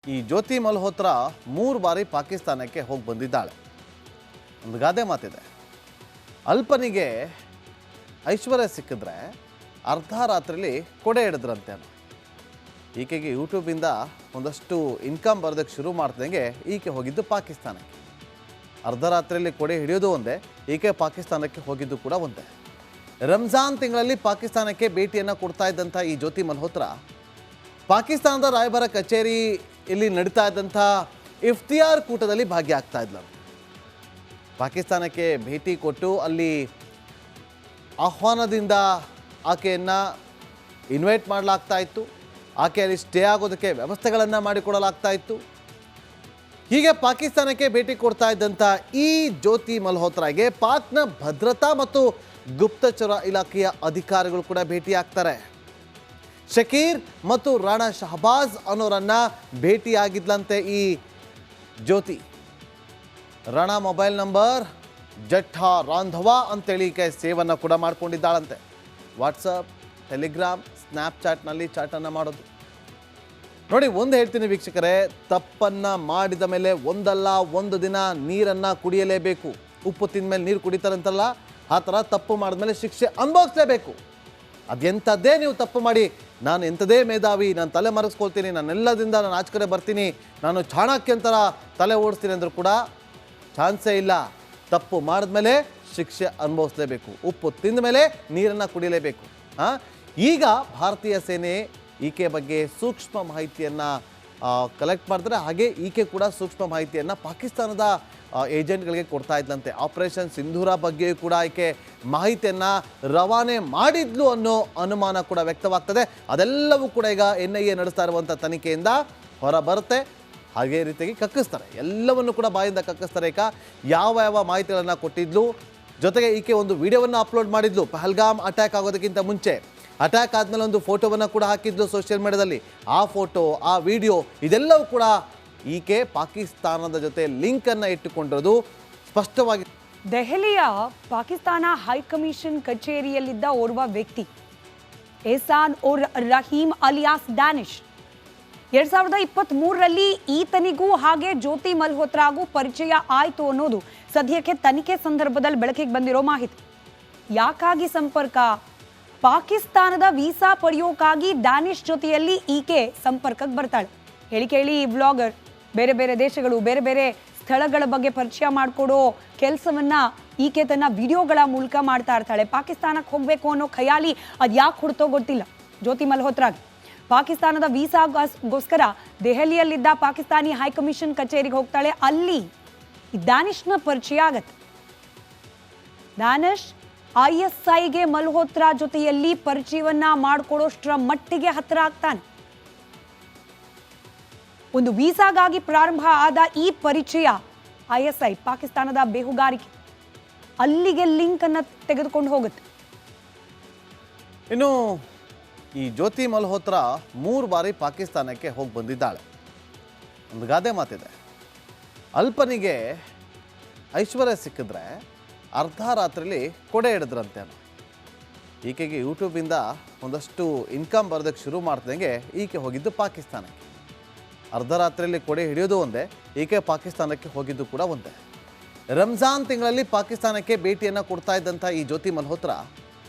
ಈ ಜ್ಯೋತಿ ಮಲ್ಹೋತ್ರಾ 3 ಬಾರಿ ಪಾಕಿಸ್ತಾನಕ್ಕೆ ಹೋಗಿ ಬಂದಿದ್ದಾಳೆ. ಒಂದು ಗಾದೆ ಮಾತಿದೆ, ಅಲ್ಪನಿಗೆ ಐಶ್ವರ್ಯ ಸಿಕ್ಕಿದ್ರೆ ಅರ್ಧ ರಾತ್ರಿಲಿ ಕೊಡೆ ಹಿಡಿದ್ರಂತೆ. ಈಕೆಗೆ ಯೂಟ್ಯೂಬಿಂದ ಒಂದಷ್ಟು ಇನ್ಕಮ್ ಬರೋದಕ್ಕೆ ಶುರು ಮಾಡ್ತಿದ್ದಂಗೆ ಈಕೆ ಹೋಗಿದ್ದು ಪಾಕಿಸ್ತಾನಕ್ಕೆ. ಅರ್ಧ ರಾತ್ರಿಯಲ್ಲಿ ಕೊಡೆ ಹಿಡಿಯೋದು ಒಂದೇ, ಈಕೆ ಪಾಕಿಸ್ತಾನಕ್ಕೆ ಹೋಗಿದ್ದು ಕೂಡ ಒಂದೇ. ರಂಜಾನ್ ತಿಂಗಳಲ್ಲಿ ಪಾಕಿಸ್ತಾನಕ್ಕೆ ಭೇಟಿಯನ್ನು ಕೊಡ್ತಾ ಇದ್ದಂಥ ಈ ಜ್ಯೋತಿ ಮಲ್ಹೋತ್ರಾ ಪಾಕಿಸ್ತಾನದ ರಾಯಭಾರ ಕಚೇರಿ ಇಲ್ಲಿ ನಡೀತಾ ಇದ್ದಂಥ ಇಫ್ತಿಯಾರ್ ಕೂಟದಲ್ಲಿ ಭಾಗಿಯಾಗ್ತಾ ಇದ್ಲು. ಪಾಕಿಸ್ತಾನಕ್ಕೆ ಭೇಟಿ ಕೊಟ್ಟು ಅಲ್ಲಿ ಆಹ್ವಾನದಿಂದ ಆಕೆಯನ್ನು ಇನ್ವೈಟ್ ಮಾಡಲಾಗ್ತಾ ಇತ್ತು. ಆಕೆ ಅಲ್ಲಿ ಸ್ಟೇ ಆಗೋದಕ್ಕೆ ವ್ಯವಸ್ಥೆಗಳನ್ನು ಮಾಡಿಕೊಡಲಾಗ್ತಾ ಇತ್ತು. ಹೀಗೆ ಪಾಕಿಸ್ತಾನಕ್ಕೆ ಭೇಟಿ ಕೊಡ್ತಾ ಇದ್ದಂಥ ಈ ಜ್ಯೋತಿ ಮಲ್ಹೋತ್ರಾಗೆ ಪಾಕ್ನ ಭದ್ರತಾ ಮತ್ತು ಗುಪ್ತಚರ ಇಲಾಖೆಯ ಅಧಿಕಾರಿಗಳು ಕೂಡ ಭೇಟಿಯಾಗ್ತಾರೆ. ಶಕೀರ್ ಮತ್ತು ರಾಣಾ ಶಹಬಾಜ್ ಅನ್ನೋರನ್ನ ಭೇಟಿಯಾಗಿದ್ಲಂತೆ ಈ ಜ್ಯೋತಿ. ರಾಣಾ ಮೊಬೈಲ್ ನಂಬರ್ ಜಠಾ ರಾಂಧವಾ ಅಂತೇಳಿ ಈಕೆ ಸೇವನ್ನು ಕೂಡ ಮಾಡ್ಕೊಂಡಿದ್ದಾಳಂತೆ. ವಾಟ್ಸಪ್, ಟೆಲಿಗ್ರಾಮ್, ಸ್ನ್ಯಾಪ್ಚಾಟ್ನಲ್ಲಿ ಚಾಟನ್ನು ಮಾಡೋದು ನೋಡಿ. ಒಂದು ಹೇಳ್ತೀನಿ ವೀಕ್ಷಕರೇ, ತಪ್ಪನ್ನು ಮಾಡಿದ ಮೇಲೆ ಒಂದಲ್ಲ ಒಂದು ದಿನ ನೀರನ್ನು ಕುಡಿಯಲೇಬೇಕು. ಉಪ್ಪು ತಿಂದ ಮೇಲೆ ನೀರು ಕುಡಿತಾರಂತಲ್ಲ, ಆ ಥರ ತಪ್ಪು ಮಾಡಿದ್ಮೇಲೆ ಶಿಕ್ಷೆ ಅನುಭವಿಸಲೇಬೇಕು. ಅದೆಂಥದ್ದೇ ನೀವು ತಪ್ಪು ಮಾಡಿ, ನಾನು ಎಂಥದೇ ಮೇಧಾವಿ, ನಾನು ತಲೆ ಮರೆಸ್ಕೊಳ್ತೀನಿ, ನಾನೆಲ್ಲದಿಂದ ನಾನು ಆಚೆ ಕಡೆ ಬರ್ತೀನಿ, ನಾನು ಚಾಣಕ್ಯಂತರ ತಲೆ ಓಡಿಸ್ತೀನಿ ಅಂದರೂ ಕೂಡ ಚಾನ್ಸೇ ಇಲ್ಲ. ತಪ್ಪು ಮಾಡಿದ್ಮೇಲೆ ಶಿಕ್ಷೆ ಅನುಭವಿಸಲೇಬೇಕು. ಉಪ್ಪು ತಿಂದ ಮೇಲೆ ನೀರನ್ನು ಕುಡಿಯಲೇಬೇಕು. ಈಗ ಭಾರತೀಯ ಸೇನೆ ಈಕೆ ಬಗ್ಗೆ ಸೂಕ್ಷ್ಮ ಮಾಹಿತಿಯನ್ನು ಕಲೆಕ್ಟ್ ಮಾಡ್ತಾರೆ. ಹಾಗೆ ಈಕೆ ಕೂಡ ಸೂಕ್ಷ್ಮ ಮಾಹಿತಿಯನ್ನು ಪಾಕಿಸ್ತಾನದ ಏಜೆಂಟ್ಗಳಿಗೆ ಕೊಡ್ತಾ ಇದ್ದಂತೆ. ಆಪರೇಷನ್ ಸಿಂಧೂರ ಬಗ್ಗೆಯೂ ಕೂಡ ಈಕೆ ಮಾಹಿತಿಯನ್ನು ರವಾನೆ ಮಾಡಿದ್ಲು ಅನ್ನೋ ಅನುಮಾನ ಕೂಡ ವ್ಯಕ್ತವಾಗ್ತದೆ. ಅದೆಲ್ಲವೂ ಕೂಡ ಈಗ NIA ನಡೆಸ್ತಾ ಇರುವಂಥ ತನಿಖೆಯಿಂದ ಹೊರ ಬರುತ್ತೆ. ಹಾಗೆ ರೀತಿಯಾಗಿ ಕಕ್ಕಿಸ್ತಾರೆ, ಎಲ್ಲವನ್ನು ಕೂಡ ಬಾಯಿಂದ ಕಕ್ಕಿಸ್ತಾರೆ. ಈಗ ಯಾವ ಮಾಹಿತಿಗಳನ್ನು ಕೊಟ್ಟಿದ್ಲು, ಜೊತೆಗೆ ಈಕೆ ಒಂದು ವಿಡಿಯೋವನ್ನು ಅಪ್ಲೋಡ್ ಮಾಡಿದ್ಲು ಪಹಲ್ಗಾಮ್ ಅಟ್ಯಾಕ್ ಆಗೋದಕ್ಕಿಂತ ಮುಂಚೆ. ಅಟ್ಯಾಕ್ ಆದಮೇಲೆ ಒಂದು ಫೋಟೋವನ್ನು ಕೂಡ ಹಾಕಿದ್ಲು ಸೋಷಿಯಲ್ ಮೀಡಿಯಾದಲ್ಲಿ. ಆ ಫೋಟೋ, ಆ ವಿಡಿಯೋ ಇದೆಲ್ಲವೂ ಕೂಡ ಈಕೆ ಪಾಕಿಸ್ತಾನದ ಜೊತೆ ಲಿಂಕನ್ನು ಇಟ್ಟುಕೊಂಡಿರೋದು ಸ್ಪಷ್ಟವಾಗಿ. ದೆಹಲಿಯ ಪಾಕಿಸ್ತಾನ ಹೈಕಮಿಷನ್ ಕಚೇರಿಯಲ್ಲಿದ್ದ ಓರ್ವ ವ್ಯಕ್ತಿ ಎಹ್ಸಾನ್ ಉರ್ ರಹೀಮ್ ಅಲಿಯಾಸ್ ಡ್ಯಾನಿಶ್ 2023ರಲ್ಲಿ ಈತನಿಗೂ ಹಾಗೆ ಜ್ಯೋತಿ ಮಲ್ಹೋತ್ರಾಗೂ ಪರಿಚಯ ಆಯಿತು ಅನ್ನೋದು ಸದ್ಯಕ್ಕೆ ತನಿಖೆ ಸಂದರ್ಭದಲ್ಲಿ ಬೆಳಕಿಗೆ ಬಂದಿರೋ ಮಾಹಿತಿ. ಯಾಕಾಗಿ ಸಂಪರ್ಕ? ಪಾಕಿಸ್ತಾನದ ವೀಸಾ ಪಡೆಯೋಕ್ಕಾಗಿ ಡ್ಯಾನಿಶ್ ಜೊತೆಯಲ್ಲಿ ಈಕೆ ಸಂಪರ್ಕಕ್ಕೆ ಬರ್ತಾಳೆ. ಹೇಳಿ ಈ ವ್ಲಾಗರ್ ಬೇರೆ ಬೇರೆ ದೇಶಗಳು, ಬೇರೆ ಬೇರೆ ಸ್ಥಳಗಳ ಬಗ್ಗೆ ಪರಿಚಯ ಮಾಡಿಕೊಡೋ ಕೆಲಸವನ್ನ ಈಕೆ ತನ್ನ ವಿಡಿಯೋಗಳ ಮೂಲಕ ಮಾಡ್ತಾ ಇರ್ತಾಳೆ. ಪಾಕಿಸ್ತಾನಕ್ಕೆ ಹೋಗಬೇಕು ಅನ್ನೋ ಖಯಾಲಿ ಅದು ಯಾಕೆ ಹುಡ್ತೋ ಗೊತ್ತಿಲ್ಲ ಜ್ಯೋತಿ ಮಲ್ಹೋತ್ರಾಗೆ. ಪಾಕಿಸ್ತಾನದ ವೀಸಾಗೋಸ್ಕರ ದೆಹಲಿಯಲ್ಲಿದ್ದ ಪಾಕಿಸ್ತಾನಿ ಹೈಕಮಿಷನ್ ಕಚೇರಿಗೆ ಹೋಗ್ತಾಳೆ. ಅಲ್ಲಿ ಡ್ಯಾನಿಶ್ನ ಪರಿಚಯ ಆಗತ್ತೆ. ಡ್ಯಾನಿಶ್ ISIಗೆ ಮಲ್ಹೋತ್ರಾ ಜೊತೆಯಲ್ಲಿ ಪರಿಚಯವನ್ನ ಮಾಡಿಕೊಡೋಷ್ಟರ ಮಟ್ಟಿಗೆ ಹತ್ತಿರ ಆಗ್ತಾನೆ. ಒಂದು ವೀಸಾಗಾಗಿ ಪ್ರಾರಂಭ ಆದ ಈ ಪರಿಚಯ ISI ಪಾಕಿಸ್ತಾನದ ಬೇಹುಗಾರಿಕೆ ಅಲ್ಲಿಗೆ ಲಿಂಕ್ ಅನ್ನ ತೆಗೆದುಕೊಂಡು ಹೋಗುತ್ತೆ. ಇನ್ನು ಈ ಜ್ಯೋತಿ ಮಲ್ಹೋತ್ರಾ 3 ಬಾರಿ ಪಾಕಿಸ್ತಾನಕ್ಕೆ ಹೋಗಿ ಬಂದಿದ್ದಾಳೆ. ಒಂದು ಗಾದೆ ಮಾತಿದೆ, ಅಲ್ಪನಿಗೆ ಐಶ್ವರ್ಯ ಸಿಕ್ಕಿದ್ರೆ ಅರ್ಧ ರಾತ್ರಿಲಿ ಕೊಡೆ ಹಿಡಿದ್ರಂತೆ. ಈಕೆಗೆ ಯೂಟ್ಯೂಬಿಂದ ಒಂದಷ್ಟು ಇನ್ಕಮ್ ಬರೋದಕ್ಕೆ ಶುರು ಮಾಡ್ತಿದ್ದಂಗೆ ಈಕೆ ಹೋಗಿದ್ದು ಪಾಕಿಸ್ತಾನಕ್ಕೆ. ಅರ್ಧ ರಾತ್ರಿಯಲ್ಲಿ ಕೊಡೆ ಹಿಡಿಯೋದು ಒಂದೇ, ಈಕೆ ಪಾಕಿಸ್ತಾನಕ್ಕೆ ಹೋಗಿದ್ದು ಕೂಡ ಒಂದೇ. ರಂಜಾನ್ ತಿಂಗಳಲ್ಲಿ ಪಾಕಿಸ್ತಾನಕ್ಕೆ ಭೇಟಿಯನ್ನು ಕೊಡ್ತಾ ಇದ್ದಂಥ ಈ ಜ್ಯೋತಿ ಮಲ್ಹೋತ್ರಾ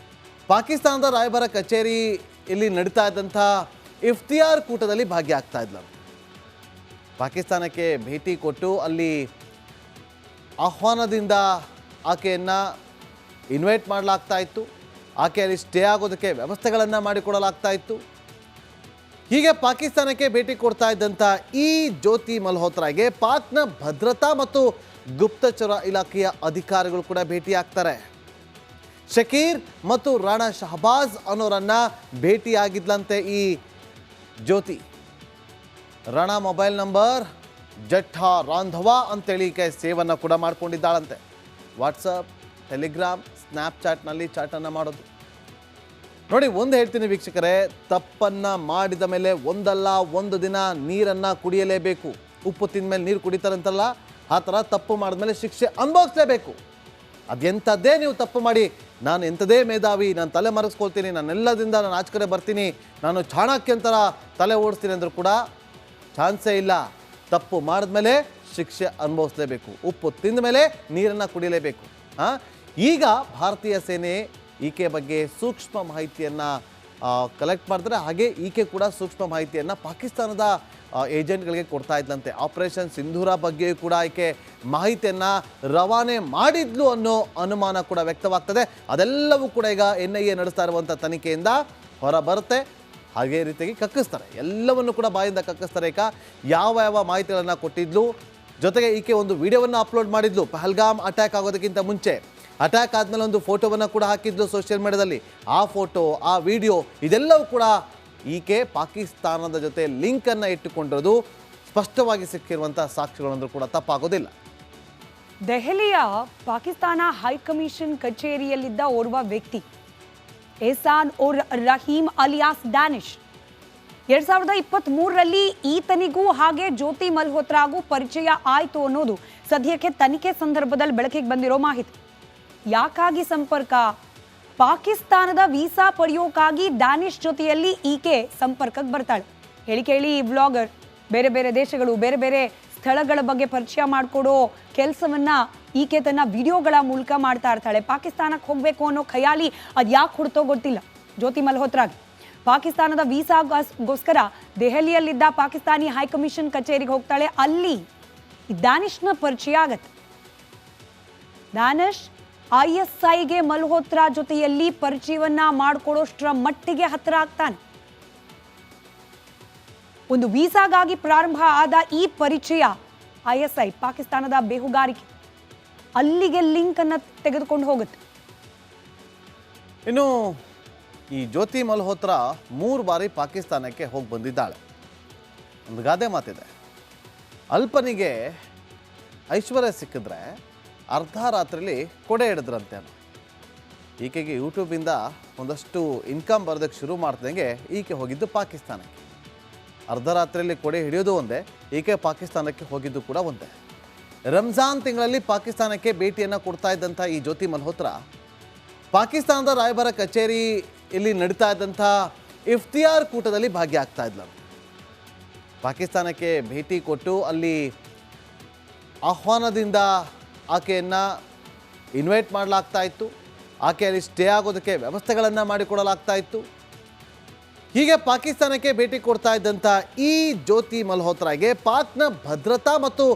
ಪಾಕಿಸ್ತಾನದ ರಾಯಭಾರ ಕಚೇರಿ ಇಲ್ಲಿ ನಡೀತಾ ಇದ್ದಂಥ ಇಫ್ತಿಯಾರ್ ಕೂಟದಲ್ಲಿ ಭಾಗಿಯಾಗ್ತಾ ಇದ್ಲು. ಪಾಕಿಸ್ತಾನಕ್ಕೆ ಭೇಟಿ ಕೊಟ್ಟು ಅಲ್ಲಿ ಆಹ್ವಾನದಿಂದ ಆಕೆಯನ್ನು ಇನ್ವೈಟ್ ಮಾಡಲಾಗ್ತಾ ಇತ್ತು. ಆಕೆ ಅಲ್ಲಿ ಸ್ಟೇ ಆಗೋದಕ್ಕೆ ವ್ಯವಸ್ಥೆಗಳನ್ನು ಮಾಡಿಕೊಡಲಾಗ್ತಾ ಇತ್ತು. ಹೀಗೆ ಪಾಕಿಸ್ತಾನಕ್ಕೆ ಭೇಟಿ ಕೊಡ್ತಾ ಇದ್ದಂಥ ಈ ಜ್ಯೋತಿ ಮಲ್ಹೋತ್ರಾಗೆ ಪಾಕ್ನ ಭದ್ರತಾ ಮತ್ತು ಗುಪ್ತಚರ ಇಲಾಖೆಯ ಅಧಿಕಾರಿಗಳು ಕೂಡ ಭೇಟಿಯಾಗ್ತಾರೆ. ಶಕೀರ್ ಮತ್ತು ರಾಣಾ ಶಹಬಾಜ್ ಅನ್ನೋರನ್ನ ಭೇಟಿಯಾಗಿದ್ಲಂತೆ ಈ ಜ್ಯೋತಿ. ರಾಣಾ ಮೊಬೈಲ್ ನಂಬರ್ ಜಠಾ ರಾಂಧವಾ ಅಂತೇಳಿ ಈಕೆ ಸೇವನ್ನು ಕೂಡ ಮಾಡ್ಕೊಂಡಿದ್ದಾಳಂತೆ. ವಾಟ್ಸಪ್, ಟೆಲಿಗ್ರಾಮ್, ಸ್ನ್ಯಾಪ್ಚಾಟ್ನಲ್ಲಿ ಚಾಟನ್ನು ಮಾಡೋದು ನೋಡಿ. ಒಂದು ಹೇಳ್ತೀನಿ ವೀಕ್ಷಕರೇ, ತಪ್ಪನ್ನು ಮಾಡಿದ ಮೇಲೆ ಒಂದಲ್ಲ ಒಂದು ದಿನ ನೀರನ್ನು ಕುಡಿಯಲೇಬೇಕು. ಉಪ್ಪು ತಿಂದ ಮೇಲೆ ನೀರು ಕುಡಿತಾರಂತಲ್ಲ, ಆ ಥರ ತಪ್ಪು ಮಾಡಿದ್ಮೇಲೆ ಶಿಕ್ಷೆ ಅನುಭವಿಸಲೇಬೇಕು. ಅದೆಂಥದ್ದೇ ನೀವು ತಪ್ಪು ಮಾಡಿ, ನಾನು ಎಂಥದೇ ಮೇಧಾವಿ, ನಾನು ತಲೆ ಮರೆಸ್ಕೊಳ್ತೀನಿ, ನಾನೆಲ್ಲದಿಂದ ನಾನು ಆಚೆ ಕಡೆ ಬರ್ತೀನಿ, ನಾನು ಚಾಣಕ್ಯಂತರ ತಲೆ ಓಡಿಸ್ತೀನಿ ಅಂದರೂ ಕೂಡ ಚಾನ್ಸೇ ಇಲ್ಲ. ತಪ್ಪು ಮಾಡಿದ್ಮೇಲೆ ಶಿಕ್ಷೆ ಅನುಭವಿಸಲೇಬೇಕು. ಉಪ್ಪು ತಿಂದ ಮೇಲೆ ನೀರನ್ನು ಕುಡಿಯಲೇಬೇಕು. ಈಗ ಭಾರತೀಯ ಸೇನೆ ಈಕೆ ಬಗ್ಗೆ ಸೂಕ್ಷ್ಮ ಮಾಹಿತಿಯನ್ನು ಕಲೆಕ್ಟ್ ಮಾಡಿದ್ರೆ, ಹಾಗೆ ಈಕೆ ಕೂಡ ಸೂಕ್ಷ್ಮ ಮಾಹಿತಿಯನ್ನು ಪಾಕಿಸ್ತಾನದ ಏಜೆಂಟ್ಗಳಿಗೆ ಕೊಡ್ತಾ ಇದ್ದಂತೆ. ಆಪರೇಷನ್ ಸಿಂಧೂರ ಬಗ್ಗೆಯೂ ಕೂಡ ಈಕೆ ಮಾಹಿತಿಯನ್ನು ರವಾನೆ ಮಾಡಿದ್ಲು ಅನ್ನೋ ಅನುಮಾನ ಕೂಡ ವ್ಯಕ್ತವಾಗ್ತದೆ. ಅದೆಲ್ಲವೂ ಕೂಡ ಈಗ NIA ನಡೆಸ್ತಾ ಇರುವಂಥ ತನಿಖೆಯಿಂದ ಹೊರ ಬರುತ್ತೆ. ಹಾಗೆ ರೀತಿಯಾಗಿ ಕಕ್ಕಿಸ್ತಾರೆ, ಎಲ್ಲವನ್ನು ಕೂಡ ಬಾಯಿಂದ ಕಕ್ಕಿಸ್ತಾರೆ. ಈಗ ಯಾವ ಯಾವ ಮಾಹಿತಿಗಳನ್ನು ಕೊಟ್ಟಿದ್ಲು, ಜೊತೆಗೆ ಈಕೆ ಒಂದು ವಿಡಿಯೋವನ್ನು ಅಪ್ಲೋಡ್ ಮಾಡಿದ್ಲು ಪಹಲ್ಗಾಮ್ ಅಟ್ಯಾಕ್ ಆಗೋದಕ್ಕಿಂತ ಮುಂಚೆ. ಅಟ್ಯಾಕ್ ಆದಮೇಲೆ ಒಂದು ಫೋಟೋವನ್ನು ಕೂಡ ಹಾಕಿದ್ಲು ಸೋಷಿಯಲ್ ಮೀಡಿಯಾದಲ್ಲಿ. ಆ ಫೋಟೋ, ಆ ವಿಡಿಯೋ ಇದೆಲ್ಲವೂ ಕೂಡ ಈಕೆ ಪಾಕಿಸ್ತಾನದ ಜೊತೆ ಲಿಂಕನ್ನು ಇಟ್ಟುಕೊಂಡಿರೋದು ಸ್ಪಷ್ಟವಾಗಿ ಸಿಕ್ಕಿರುವಂಥ ಸಾಕ್ಷಿಗಳಂದ್ರೂ ಕೂಡ ತಪ್ಪಾಗೋದಿಲ್ಲ. ದೆಹಲಿಯ ಪಾಕಿಸ್ತಾನ ಹೈಕಮಿಷನ್ ಕಚೇರಿಯಲ್ಲಿದ್ದ ಓರ್ವ ವ್ಯಕ್ತಿ ಎಹ್ಸಾನ್ ಉರ್ ರಹೀಂ ಅಲಿಯಾಸ್ ಡ್ಯಾನಿಶ್ 2023ರಲ್ಲಿ ಈತನಿಗೂ ಹಾಗೆ ಜ್ಯೋತಿ ಮಲ್ಹೋತ್ರಾಗೂ ಪರಿಚಯ ಆಯಿತು ಅನ್ನೋದು ಸದ್ಯಕ್ಕೆ ತನಿಖೆ ಸಂದರ್ಭದಲ್ಲಿ ಬೆಳಕಿಗೆ ಬಂದಿರೋ ಮಾಹಿತಿ. ಯಾಕಾಗಿ ಸಂಪರ್ಕ? ಪಾಕಿಸ್ತಾನದ ವೀಸಾ ಪಡೆಯೋಕ್ಕಾಗಿ ಡ್ಯಾನಿಶ್ ಜೊತೆಯಲ್ಲಿ ಈಕೆ ಸಂಪರ್ಕಕ್ಕೆ ಬರ್ತಾಳೆ. ಹೇಳಿ ಈ ವ್ಲಾಗರ್ ಬೇರೆ ಬೇರೆ ದೇಶಗಳು, ಬೇರೆ ಬೇರೆ ಸ್ಥಳಗಳ ಬಗ್ಗೆ ಪರಿಚಯ ಮಾಡಿಕೊಡೋ ಕೆಲಸವನ್ನ ಈಕೆ ತನ್ನ ವಿಡಿಯೋಗಳ ಮೂಲಕ ಮಾಡ್ತಾ ಇರ್ತಾಳೆ. ಪಾಕಿಸ್ತಾನಕ್ಕೆ ಹೋಗಬೇಕು ಅನ್ನೋ ಖಯಾಲಿ ಅದು ಯಾಕೆ ಹುಡ್ತೋ ಗೊತ್ತಿಲ್ಲ ಜ್ಯೋತಿ ಮಲ್ಹೋತ್ರಾಗೆ. ಪಾಕಿಸ್ತಾನದ ವೀಸಾಗೋಸ್ಕರ ದೆಹಲಿಯಲ್ಲಿದ್ದ ಪಾಕಿಸ್ತಾನಿ ಹೈಕಮಿಷನ್ ಕಚೇರಿಗೆ ಹೋಗ್ತಾಳೆ. ಅಲ್ಲಿ ಡ್ಯಾನಿಶ್ನ ಪರಿಚಯ ಆಗತ್ತೆ. ಡ್ಯಾನಿಶ್ ISIಗೆ ಮಲ್ಹೋತ್ರಾ ಜೊತೆಯಲ್ಲಿ ಪರಿಚಯವನ್ನ ಮಾಡಿಕೊಡೋಷ್ಟರ ಮಟ್ಟಿಗೆ ಹತ್ತಿರ ಆಗ್ತಾನೆ. ಒಂದು ವೀಸಾಗಾಗಿ ಪ್ರಾರಂಭ ಆದ ಈ ಪರಿಚಯ ISI ಪಾಕಿಸ್ತಾನದ ಬೇಹುಗಾರಿಕೆ ಅಲ್ಲಿಗೆ ಲಿಂಕ್ ಅನ್ನ ತೆಗೆದುಕೊಂಡು ಹೋಗುತ್ತೆ. ಇನ್ನು ಈ ಜ್ಯೋತಿ ಮಲ್ಹೋತ್ರಾ 3 ಬಾರಿ ಪಾಕಿಸ್ತಾನಕ್ಕೆ ಹೋಗಿ ಬಂದಿದ್ದಾಳೆ. ಒಂದು ಗಾದೆ ಮಾತಿದೆ, ಅಲ್ಪನಿಗೆ ಐಶ್ವರ್ಯ ಸಿಕ್ಕಿದ್ರೆ ಅರ್ಧ ರಾತ್ರಿಲಿ ಕೊಡೆ ಹಿಡಿದ್ರಂತೆ. ಈಕೆಗೆ ಯೂಟ್ಯೂಬಿಂದ ಒಂದಷ್ಟು ಇನ್ಕಮ್ ಬರೋದಕ್ಕೆ ಶುರು ಮಾಡ್ತಿದ್ದಂಗೆ ಈಕೆ ಹೋಗಿದ್ದು ಪಾಕಿಸ್ತಾನಕ್ಕೆ. ಅರ್ಧ ರಾತ್ರಿಯಲ್ಲಿ ಕೊಡೆ ಹಿಡಿಯೋದು ಒಂದೇ, ಈಕೆ ಪಾಕಿಸ್ತಾನಕ್ಕೆ ಹೋಗಿದ್ದು ಕೂಡ ಒಂದೇ. ರಂಜಾನ್ ತಿಂಗಳಲ್ಲಿ ಪಾಕಿಸ್ತಾನಕ್ಕೆ ಭೇಟಿಯನ್ನು ಕೊಡ್ತಾ ಇದ್ದಂಥ ಈ ಜ್ಯೋತಿ ಮಲ್ಹೋತ್ರಾ ಪಾಕಿಸ್ತಾನದ ರಾಯಭಾರ ಕಚೇರಿ ಇಲ್ಲಿ ನಡೀತಾ ಇದ್ದಂಥ ಇಫ್ತಿಯಾರ್ ಕೂಟದಲ್ಲಿ ಭಾಗಿಯಾಗ್ತಾ ಇದ್ಲು. ಪಾಕಿಸ್ತಾನಕ್ಕೆ ಭೇಟಿ ಕೊಟ್ಟು ಅಲ್ಲಿ ಆಹ್ವಾನದಿಂದ ಆಕೆಯನ್ನು ಇನ್ವೈಟ್ ಮಾಡಲಾಗ್ತಾ ಇತ್ತು. ಆಕೆಯಲ್ಲಿ ಸ್ಟೇ ಆಗೋದಕ್ಕೆ ವ್ಯವಸ್ಥೆಗಳನ್ನು ಮಾಡಿಕೊಡಲಾಗ್ತಾ ಇತ್ತು. ಹೀಗೆ ಪಾಕಿಸ್ತಾನಕ್ಕೆ ಭೇಟಿ ಕೊಡ್ತಾ ಇದ್ದಂಥ ಈ ಜ್ಯೋತಿ ಮಲ್ಹೋತ್ರಾಗೆ ಪಾಕ್ನ ಭದ್ರತಾ ಮತ್ತು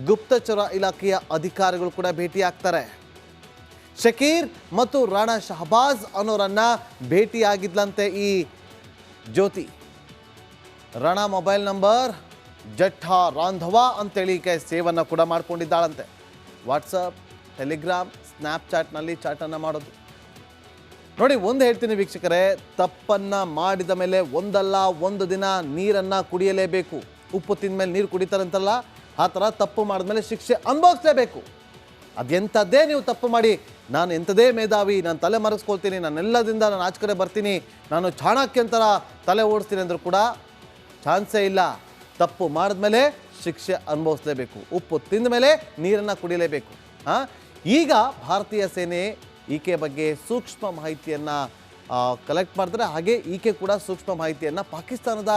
ಗುಪ್ತಚರ ಇಲಾಖೆಯ ಅಧಿಕಾರಿಗಳು ಕೂಡ ಭೇಟಿಯಾಗ್ತಾರೆ. ಶಕೀರ್ ಮತ್ತು ರಾಣಾ ಶಹಬಾಜ್ ಅನ್ನೋರನ್ನ ಭೇಟಿಯಾಗಿದ್ಲಂತೆ ಈ ಜ್ಯೋತಿ. ರಾಣಾ ಮೊಬೈಲ್ ನಂಬರ್ ಜಠಾ ರಾಂಧವಾ ಅಂತೇಳಿ ಈಕೆ ಸೇವನ್ನು ಕೂಡ ಮಾಡ್ಕೊಂಡಿದ್ದಾಳಂತೆ. ವಾಟ್ಸಪ್, ಟೆಲಿಗ್ರಾಮ್, ಸ್ನ್ಯಾಪ್ಚಾಟ್ನಲ್ಲಿ ಚಾಟನ್ನು ಮಾಡೋದು. ನೋಡಿ, ಒಂದು ಹೇಳ್ತೀನಿ ವೀಕ್ಷಕರೇ, ತಪ್ಪನ್ನು ಮಾಡಿದ ಮೇಲೆ ಒಂದಲ್ಲ ಒಂದು ದಿನ ನೀರನ್ನು ಕುಡಿಯಲೇಬೇಕು. ಉಪ್ಪು ತಿಂದ ಮೇಲೆ ನೀರು ಕುಡಿತಾರಂತಲ್ಲ, ಆ ಥರ ತಪ್ಪು ಮಾಡಿದ್ಮೇಲೆ ಶಿಕ್ಷೆ ಅನುಭವಿಸಲೇಬೇಕು. ಅದೆಂಥದ್ದೇ ನೀವು ತಪ್ಪು ಮಾಡಿ, ನಾನು ಎಂಥದೇ ಮೇಧಾವಿ, ನಾನು ತಲೆ ಮರೆಸ್ಕೊಳ್ತೀನಿ, ನಾನೆಲ್ಲದಿಂದ ನಾನು ಆಚೆ ಕಡೆ ಬರ್ತೀನಿ, ನಾನು ಚಾಣಕ್ಯಂತರ ತಲೆ ಓಡಿಸ್ತೀನಿ ಅಂದರೂ ಕೂಡ ಚಾನ್ಸೇ ಇಲ್ಲ. ತಪ್ಪು ಮಾಡಿದ್ಮೇಲೆ ಶಿಕ್ಷೆ ಅನುಭವಿಸಲೇಬೇಕು. ಉಪ್ಪು ತಿಂದ ಮೇಲೆ ನೀರನ್ನು ಕುಡಿಯಲೇಬೇಕು. ಈಗ ಭಾರತೀಯ ಸೇನೆ ಈಕೆ ಬಗ್ಗೆ ಸೂಕ್ಷ್ಮ ಮಾಹಿತಿಯನ್ನು ಕಲೆಕ್ಟ್ ಮಾಡಿದ್ರೆ, ಹಾಗೆ ಈಕೆ ಕೂಡ ಸೂಕ್ಷ್ಮ ಮಾಹಿತಿಯನ್ನು ಪಾಕಿಸ್ತಾನದ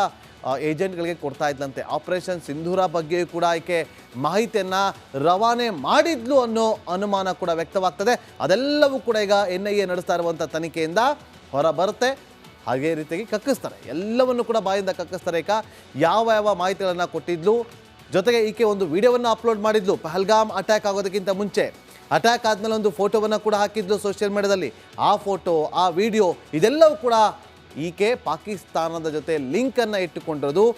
ಏಜೆಂಟ್ಗಳಿಗೆ ಕೊಡ್ತಾ ಇದ್ದಂತೆ. ಆಪರೇಷನ್ ಸಿಂಧೂರ ಬಗ್ಗೆಯೂ ಕೂಡ ಈಕೆ ಮಾಹಿತಿಯನ್ನು ರವಾನೆ ಮಾಡಿದ್ಲು ಅನ್ನೋ ಅನುಮಾನ ಕೂಡ ವ್ಯಕ್ತವಾಗ್ತದೆ. ಅದೆಲ್ಲವೂ ಕೂಡ ಈಗ NIA ನಡೆಸ್ತಾ ಇರುವಂಥ ತನಿಖೆಯಿಂದ ಹೊರ ಬರುತ್ತೆ. ಹಾಗೆ ರೀತಿಯಾಗಿ ಕಕ್ಕಿಸ್ತಾರೆ, ಎಲ್ಲವನ್ನು ಕೂಡ ಬಾಯಿಂದ ಕಕ್ಕಿಸ್ತಾರೆ. ಈಗ ಯಾವ ಯಾವ ಮಾಹಿತಿಗಳನ್ನು ಕೊಟ್ಟಿದ್ಲು, ಜೊತೆಗೆ ಈಕೆ ಒಂದು ವಿಡಿಯೋವನ್ನು ಅಪ್ಲೋಡ್ ಮಾಡಿದ್ಲು ಪಹಲ್ಗಾಮ್ ಅಟ್ಯಾಕ್ ಆಗೋದಕ್ಕಿಂತ ಮುಂಚೆ. ಅಟ್ಯಾಕ್ ಆದಮೇಲೆ ಒಂದು ಫೋಟೋವನ್ನು ಕೂಡ ಹಾಕಿದ್ಲು ಸೋಷಿಯಲ್ ಮೀಡಿಯಾದಲ್ಲಿ. ಆ ಫೋಟೋ, ಆ ವಿಡಿಯೋ ಇದೆಲ್ಲವೂ ಕೂಡ ಈಕೆ ಪಾಕಿಸ್ತಾನದ ಜೊತೆ ಲಿಂಕನ್ನು ಇಟ್ಟುಕೊಂಡಿರೋದು